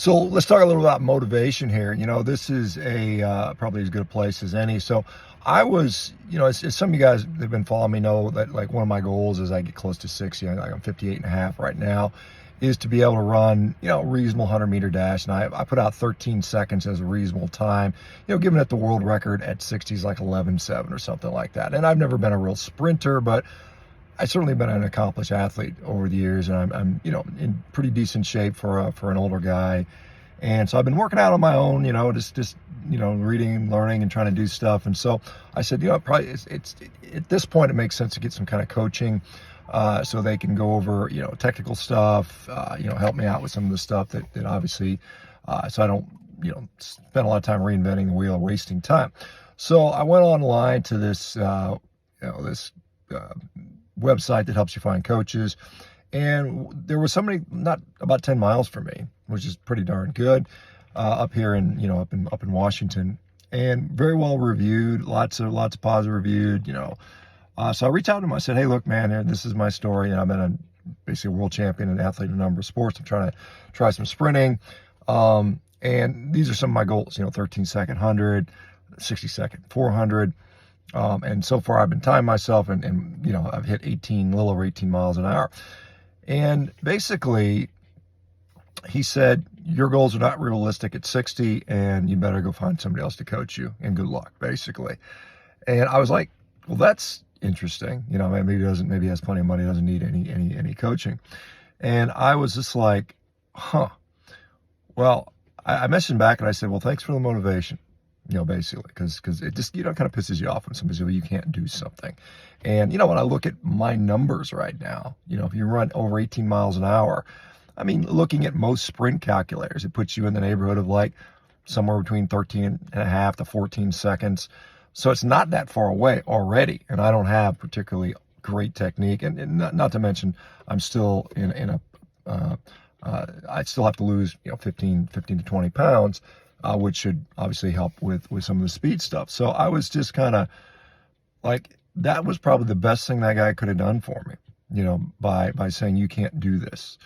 So let's talk a little about motivation here. This is a probably as good a place as any. So I was, as some of you guys that have been following me know that like one of my goals as I get close to 60, I'm 58 and a half right now, is to be able to run, a reasonable 100-meter dash. And I put out 13 seconds as a reasonable time, given that the world record at 60 is like 11:7 or something like that. And I've never been a real sprinter, but I've certainly been an accomplished athlete over the years, and I'm in pretty decent shape for an older guy. And so I've been working out on my own, just reading, learning, and trying to do stuff. And so I said, probably it's at this point it makes sense to get some kind of coaching, so they can go over technical stuff, help me out with some of the stuff that obviously, so I don't spend a lot of time reinventing the wheel or wasting time. So I went online to this this website that helps you find coaches. And there was somebody not about 10 miles from me, which is pretty darn good, up here in, up in Washington, and very well reviewed, lots of positive reviewed, so I reached out to him. I said, hey, look, man, this is my story. I've been basically a world champion and athlete in a number of sports. I'm trying to try some sprinting. And these are some of my goals, 13-second 100, 60-second 400. And so far I've been timing myself and I've hit a little over 18 miles an hour. And basically he said, your goals are not realistic at 60 and you better go find somebody else to coach you, and good luck, basically. And I was like, well, that's interesting. Maybe he has plenty of money, doesn't need any coaching. And I was just like, well, I messaged him back and I said, well, thanks for the motivation. Basically, because it just, kind of pisses you off when somebody says, well, you can't do something. And, when I look at my numbers right now, if you run over 18 miles an hour, I mean, looking at most sprint calculators, it puts you in the neighborhood of like somewhere between 13 and a half to 14 seconds. So it's not that far away already. And I don't have particularly great technique. And not to mention, I'm still I still have to lose, 15 to 20 pounds. Which should obviously help with some of the speed stuff. So I was just kind of like, that was probably the best thing that guy could have done for me, by saying you can't do this,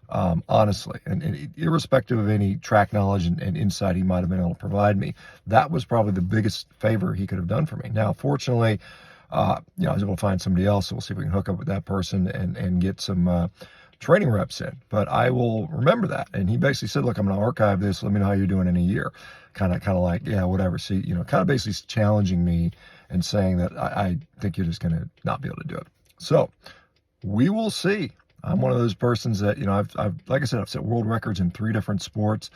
honestly. And irrespective of any track knowledge and insight he might have been able to provide me, that was probably the biggest favor he could have done for me. Now, fortunately, I was able to find somebody else, so we'll see if we can hook up with that person and get some training reps in. But I will remember that. And he basically said, look, I'm going to archive this. Let me know how you're doing in a year. Kind of like, yeah, whatever. See, kind of basically challenging me and saying that I think you're just going to not be able to do it. So we will see. I'm one of those persons that, I've like I said, I've set world records in 3 different sports.